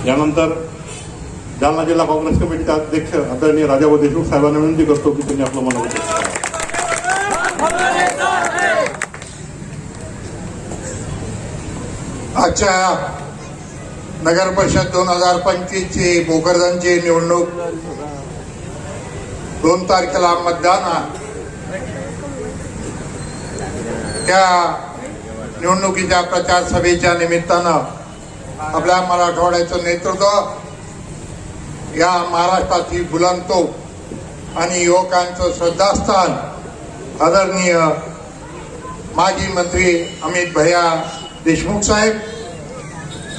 यानंतर जालना जिल्हा काँग्रेस कमिटीचे अध्यक्ष आदरणीय राजाभाऊ देशमुख साहेबांना विनंती करतो की त्यांनी आपलं मनोगत आजच्या नगर परिषद 2025 ची भोकरदनची निवडणूक 2 तारखेला मतदान आहे. त्या निवडणुकीच्या प्रचार सभेच्या निमित्तानं आपल्या मराठवाड्याचं नेतृत्व या महाराष्ट्राची बुलंद तोफ आणि युवकांचं श्रद्धास्थान आदरणीय माजी मंत्री अमित भैया देशमुख साहेब,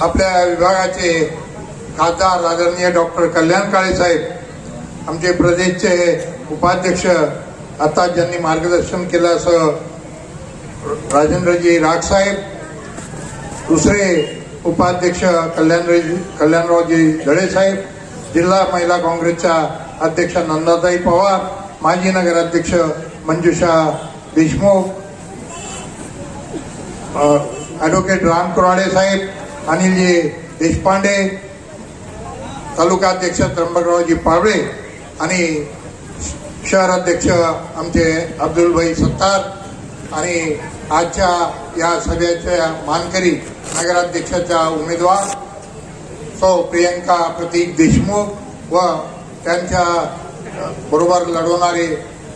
आपल्या विभागाचे खासदार आदरणीय डॉक्टर कल्याण काळे साहेब, आमचे प्रदेशचे उपाध्यक्ष आता ज्यांनी मार्गदर्शन केलं असं राजेंद्रजी राग साहेब, दुसरे उपाध्यक्ष कल्याणरावजी दळे साहेब, जिल्हा महिला काँग्रेसच्या अध्यक्ष नंदाताई पवार, माजी नगराध्यक्ष मंजुषा देशमुख, ॲडव्होकेट राम कुराडे साहेब, अनिलजी देशपांडे, तालुकाध्यक्ष त्र्यंबकरावजी पावळे आणि शहर अध्यक्ष आमचे अब्दुलभाई सत्तार आणि आजच्या या सभेच्या मानकरी नगराध्यक्षाच्या उमेदवार सौ प्रियंका प्रतीक देशमुख व त्यांच्या बरोबर लढवणारे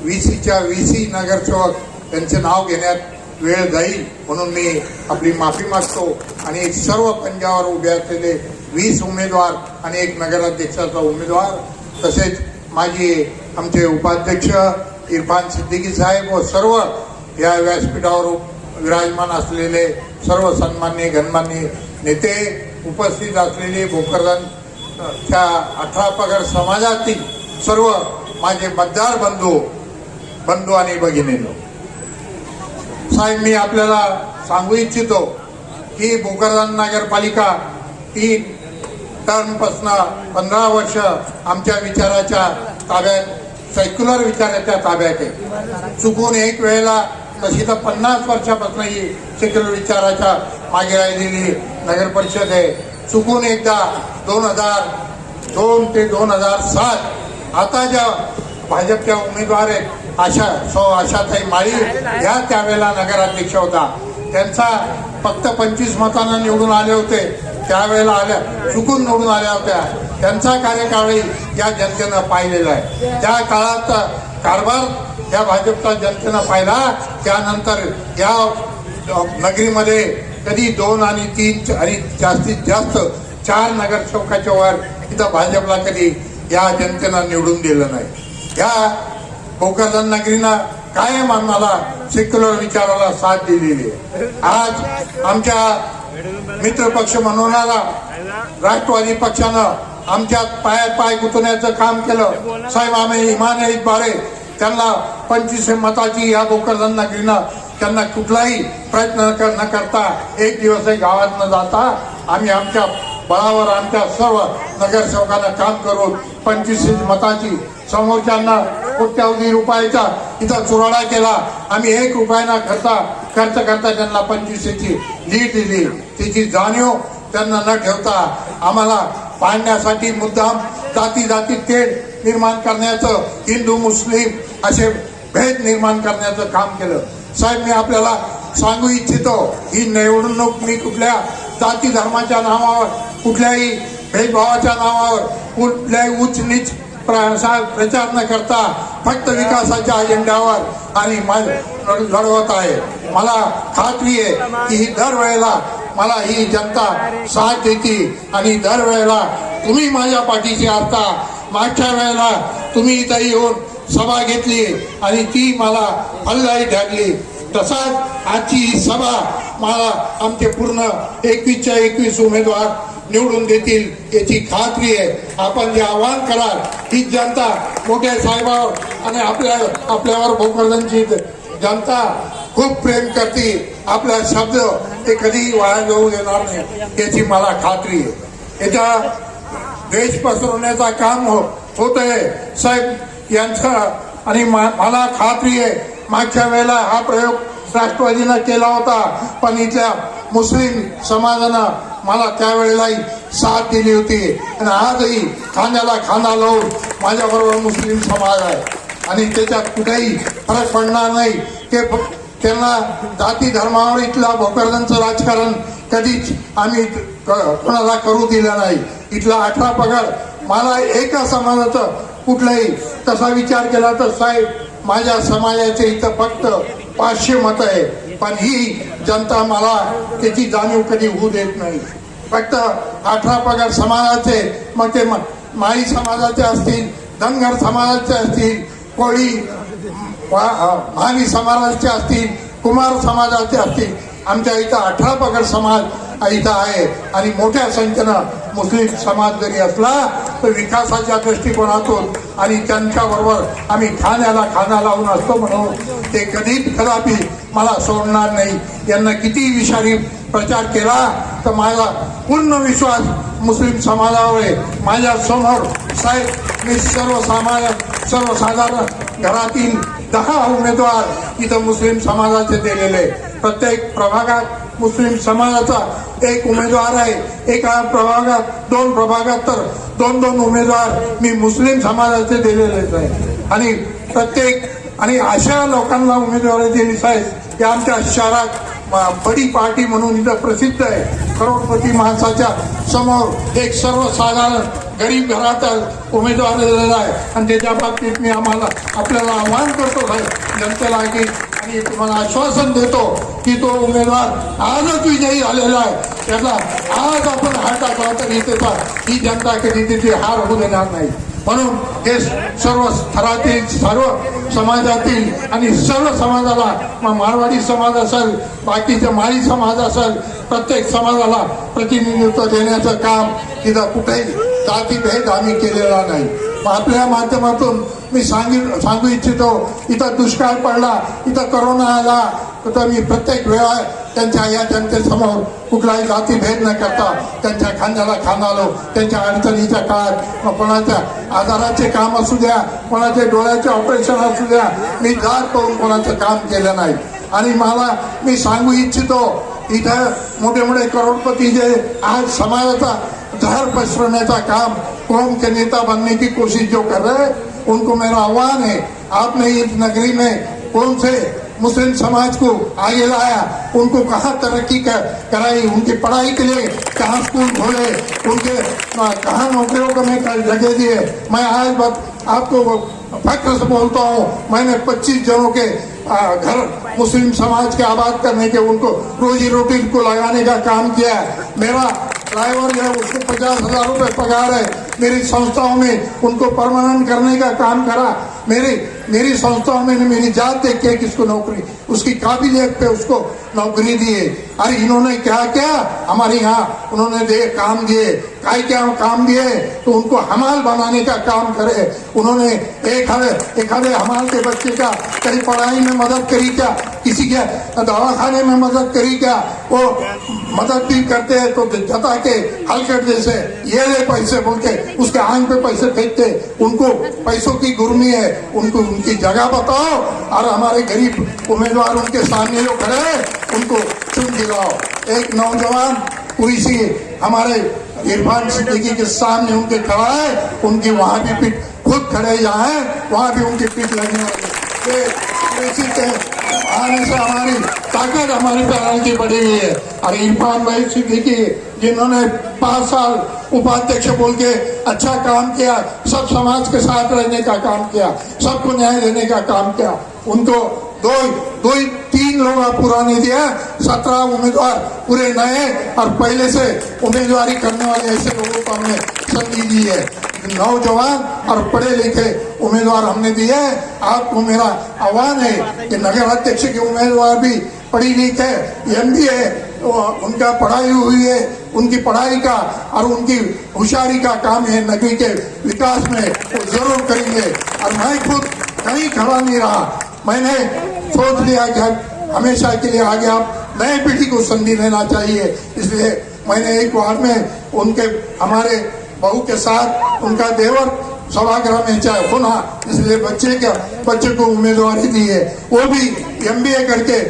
VCच्या VC नगरसेवक त्यांचे नाव घेण्यात वेळ जाईल म्हणून मी आपली माफी मागतो आणि सर्व पंजावर उभे असलेले 20 उमेदवार आणि एक नगराध्यक्षाचा उमेदवार तसेच माझी आमचे उपाध्यक्ष इरफान सिद्दीकी साहेब व सर्व या व्यासपीठावर विराजमान असलेले सर्व सन्माननीय गणमान्य नेते, उपस्थित असलेले भोकरदनच्या 18 पगड समाजातील सर्व माझे मतदार बंधू आणि भगिनींनो, साहेब मी आपल्याला सांगू इच्छितो की भोकरदन नगरपालिका 3 टर्मपासून 15 वर्ष आमच्या विचाराच्या ताब्यात, सेक्युलर विचाराच्या ताब्यात आहे. चुकून एक वेळेला तशी तर 50 वर्षापासून ही सेक्युलर विचाराच्या मागे राहिलेली नगर परिषद आहे. चुकून एकदा 2002 ते 2007 आता ज्या भाजपच्या उमेदवार आहेत आशाताई माळी या त्यावेळेला नगराध्यक्ष होता. त्यांचा फक्त 25 मतांना निवडून आले होते, त्यावेळेला चुकून निवडून आल्या होत्या. त्यांचा कार्यकाळही या जनतेनं पाहिलेला आहे. त्या काळात कारभार या भाजपचा जनतेनं पाहिला. त्यानंतर या नगरीमध्ये कधी 2 आणि 3 आणि जास्तीत जास्त 4 नगरसेवकाच्या वर इथं भाजपला कधी या जनतेनं निवडून दिलं नाही. या भोकरदन नगरीनं कायम आम्हाला सेक्युलर विचाराला साथ दिलेली आहे. आज आमच्या मित्रपक्ष म्हणूनला राष्ट्रवादी पक्षानं आमच्यात पायात पाय गुंतवण्याचं काम केलं. साहेब आम्ही इमाने इतबारे त्यांना 25 मताची या भोकरदन नगरीनं त्यांना कुठलाही प्रयत्न न करता एक दिवसही गावात न जाता आम्ही आमच्या बळावर आमच्या सर्व नगरसेवकांना काम करून 25 मताची समोरच्यांना कोट्यावधी रुपयाचा इथं चुराडा केला. आम्ही 1 रुपयाना खर्च करता त्यांना 25ची लीड दिली. त्याची जाणीव त्यांना न ठेवता आम्हाला पाडण्यासाठी मुद्दाम जाती तेढ निर्माण करण्याचं, हिंदू मुस्लिम असे भेद निर्माण करण्याचं काम केलं. साहेब मी आपल्याला सांगू इच्छितो ही निवडणूक मी कुठल्या जाती धर्माच्या नावावर, कुठल्याही भेदभावाच्या नावावर, कुठल्याही उच्च नीच प्रचार न करता फक्त विकासाच्या अजेंड्यावर आणि लढवत आहे. मला खात्री आहे की ही दरवेळेला मला ही जनता साथ देते आणि दरवेळेला तुम्ही माझ्या पाठीशी असता. मागच्या वेळेला तुम्ही इथं येऊन सभा घेतली आणि ती मला फलदायी ठरली. तसाच आजची ही सभा मला आमचे पूर्ण 21च्या 21 उमेदवार निवडून देतील याची खात्री आहे. आपण जे आवाहन कराल ही जनता मोठ्या साहेबावर आणि आपल्यावर भोकरदनची जनता खूप प्रेम करते. आपला शब्द ते कधी वाया जाऊ देणार नाही याची मला खात्री आहे. याच्या देश पसरवण्याचा काम होत आहे साहेब यांचं आणि मला खात्री आहे मागच्या वेळेला हा प्रयोग राष्ट्रवादीनं केला होता पण इथल्या मुस्लिम समाजानं मला त्यावेळेलाही साथ दिली होती आणि आजही खांद्याला खांदा लावून माझ्याबरोबर मुस्लिम समाज आहे आणि त्याच्यात कुठेही फरक पडणार नाही की त्यांना जाती धर्मावर इथला भोकरदनचं राजकारण कधीच आम्ही कोणाला करू दिलं नाही. इथला 18 पगड मला एका समाजाचं कुठलाही तसा विचार केला तर साहेब माझ्या समाजाचे इथं फक्त 500 मत आहे, पण ही जनता मला त्याची जाणीव कधी होऊ देत नाही. फक्त 18 पगड समाजाचे, मग ते माळी समाजाचे असतील, धनगर समाजाचे असतील, कोळी महावी समाजाचे असतील, कुमार समाजाचे असतील, आमच्या इथं 18 पगड समाज इथं आहे आणि मोठ्या संख्येनं मुस्लिम समाज जरी असला तर विकासाच्या दृष्टिकोनातून आणि त्यांच्याबरोबर आम्ही खाण्याला खाना लावून असतो म्हणून ते कदापि मला सोडणार नाही. यांना किती विषारी प्रचार केला तर माझा पूर्ण विश्वास मुस्लिम समाजावर आहे. माझ्या समोर साहेब मी सर्वसाधारण घरातील 10 उमेदवार इथं मुस्लिम समाजाचे दिलेले. प्रत्येक प्रभागात मुस्लिम समाजाचा एक उमेदवार आहे. एका प्रभागात 2 प्रभागात तर 2-2 उमेदवार मी मुस्लिम समाजाचे दिलेलेच आहे आणि प्रत्येक आणि अशा लोकांना उमेदवारी दिली साहेब या आमच्या शहरात बडी पार्टी म्हणून इथं प्रसिद्ध आहे. करोडपती माणसाच्या समोर एक सर्वसाधारण गरीब घरात उमेदवार दिलेला आहे आणि त्याच्या बाबतीत मी आपल्याला आवाहन करतो साहेब जनतेला की आणि तुम्हाला आश्वासन देतो की तो उमेदवार आजच विजयी झालेला आहे. त्याला आज आपण हार टाकला तरी त्याचा ही जनता कधी त्याची हार होऊ देणार नाही. म्हणून हे सर्व स्तरातील सर्व समाजातील आणि सर्व समाजाला मारवाडी समाज असेल, बाकीचे माळी समाज असेल, प्रत्येक समाजाला प्रतिनिधित्व देण्याचं काम तिथं कुठेही जातीभेद आम्ही केलेला नाही. आपल्या माध्यमातून मी सांगू इच्छितो इथं दुष्काळ पडला, इथं कोरोना आला तर मी प्रत्येक वेळा त्यांच्या या जनतेसमोर कुठलाही जातीभेद न करता त्यांच्या खांद्याला खांदा लावून त्यांच्या अडचणीच्या काळात कोणाच्या आजाराचे काम असू द्या, कोणाचे डोळ्याचे ऑपरेशन असू द्या, मी जात पाहून कोणाचं काम केलं नाही. आणि मी सांगू इच्छितो इधर मोठे मोठे करोड़पति जे आज समाजाचा जहर पसरने का काम कौम के नेता बनने की कोशिश जो कर रहे हैं उनको मेरा आह्वान है, आपने इस नगरी में कौन से मुस्लिम समाज को आगे लाया, उनको कहाँ तरक्की कराई, उनकी पढ़ाई के लिए कहाँ स्कूल खोले, उनके कहाँ नौकरियों को मैं जगह दिए। मैं आज आपको फख्र से बोलता हूँ मैंने 25 जनों के घर मुस्लिम समाज के आबाद करने के उनको रोजी रोटी को लगाने का काम किया है। मेरा ड्राइवर है उसको 50,000 रुपये पगार है। मेरी संस्थाओं में उनको परमानेंट करने का काम करा। मेरी संस्थाओं में मेरी जात देख के किसको नौकरी उसकी काबिलियत पे उसको नौकरी दिए। अरे इन्होंने क्या क्या हमारे यहाँ उन्होंने काम दिए, क्या काम दिए तो उनको हमाल बनाने का काम करे। उन्होंने एक हमाल के बच्चे का कहीं पढ़ाई में मदद करी क्या, किसी के दवाखाने में मदद करी क्या, वो मदद भी करते हैं तो जता के हलकट जैसे ये ले पैसे बोल के उसके आंख पे पैसे फेंकते। उनको पैसों की गुर्मी है, उनको उनकी जगह बताओ और हमारे गरीब उम्मीदवार उनके सामने जो खड़े हैं उनको चुन दिलाओ। एक नौजवान पूरी सी हमारे इरफान सिद्दीकी के सामने उनके खड़ा है, उनकी वहां भी पीठ खुद खड़े यहाँ है, वहां भी उनकी पीठ लगने वाली है। आने से हमारी ताकत हमारी पैरों की बढ़ी हुई है। और इरफान भाई सिद्दीकी जिन्होंने 5 साल उपाध्यक्ष बोल के अच्छा काम किया, सब समाज के साथ रहने का काम किया, सबको न्याय देने का काम किया, उनको 3 लोग पुराने दिया, 17 उम्मीदवार पूरे नए और पहले से उम्मीदवारी करने वाले ऐसे लोगों को हमने संधि दी है। नौजवान और पढ़े लिखे उम्मीदवार हमने दिए। आपको मेरा आह्वान है कि नगर अध्यक्ष के उम्मीदवार भी पढ़ी लिखे MBA उनका पढ़ाई हुई है, उनकी पढ़ाई का और उनकी होशियारी का काम है नगरी के विकास में वो जरूर करेंगे। और मैं खुद कहीं खड़ा नहीं रहा, मैंने सोच लिया कि हमेशा के लिए आगे आप नए पीढ़ी को संधि देना चाहिए, इसलिए मैंने एक बार में उनके हमारे बहू के साथ उनका देवर सभागृह में चाहे होना, इसलिए बच्चे को उम्मीदवारी दी है। वो भी MBA करके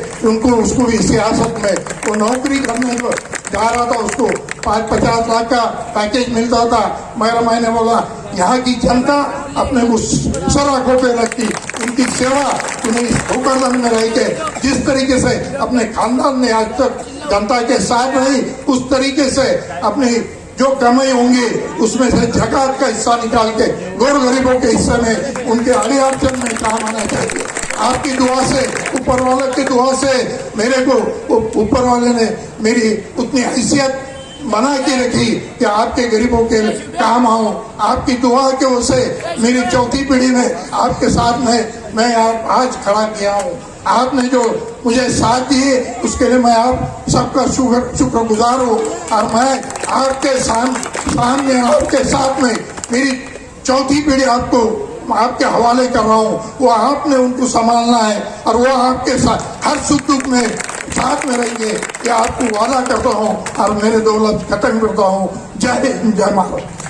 उसको भी सियासत में वो नौकरी करने को जा रहा था, उसको 50 लाख का पैकेज मिलता था। मेरा मैंने बोला यहाँ की जनता अपने को सर आंखों पे रखती, उनकी सेवा तुम्हें ठोकरदन में रह के जिस तरीके से अपने खानदान ने आज तक जनता के साथ रही, उस तरीके से अपनी जो कमाई होंगी उसमें से जकात का हिस्सा निकाल के गौर गरीबों के हिस्से में उनके अड़ियार्जन में काम आना चाहिए। आपकी दुआ से, ऊपर वाले की दुआ से मेरे को ऊपर वाले ने मेरी उतनी हैसियत बना के रखी कि आपके गरीबों के काम आऊं। आपकी दुआ के वजह से मेरी चौथी पीढ़ी में आपके साथ में मैं आज खड़ा किया हूं। आपने जो मुझे साथ दिए उसके लिए मैं आप सबका शुक्रगुजार हूँ। और मैं आपके सामने आपके साथ में मेरी चौथी पीढ़ी आपको आपके हवाले कर रहा हूँ। वो आपने उनको संभालना है और वो आपके साथ हर सुख दुख में साथ में रहेंगे, ये आपको वादा करता हूँ और मेरे 2 लफ्ज खत्म करता हूँ। जय हिंद, जय महाराज।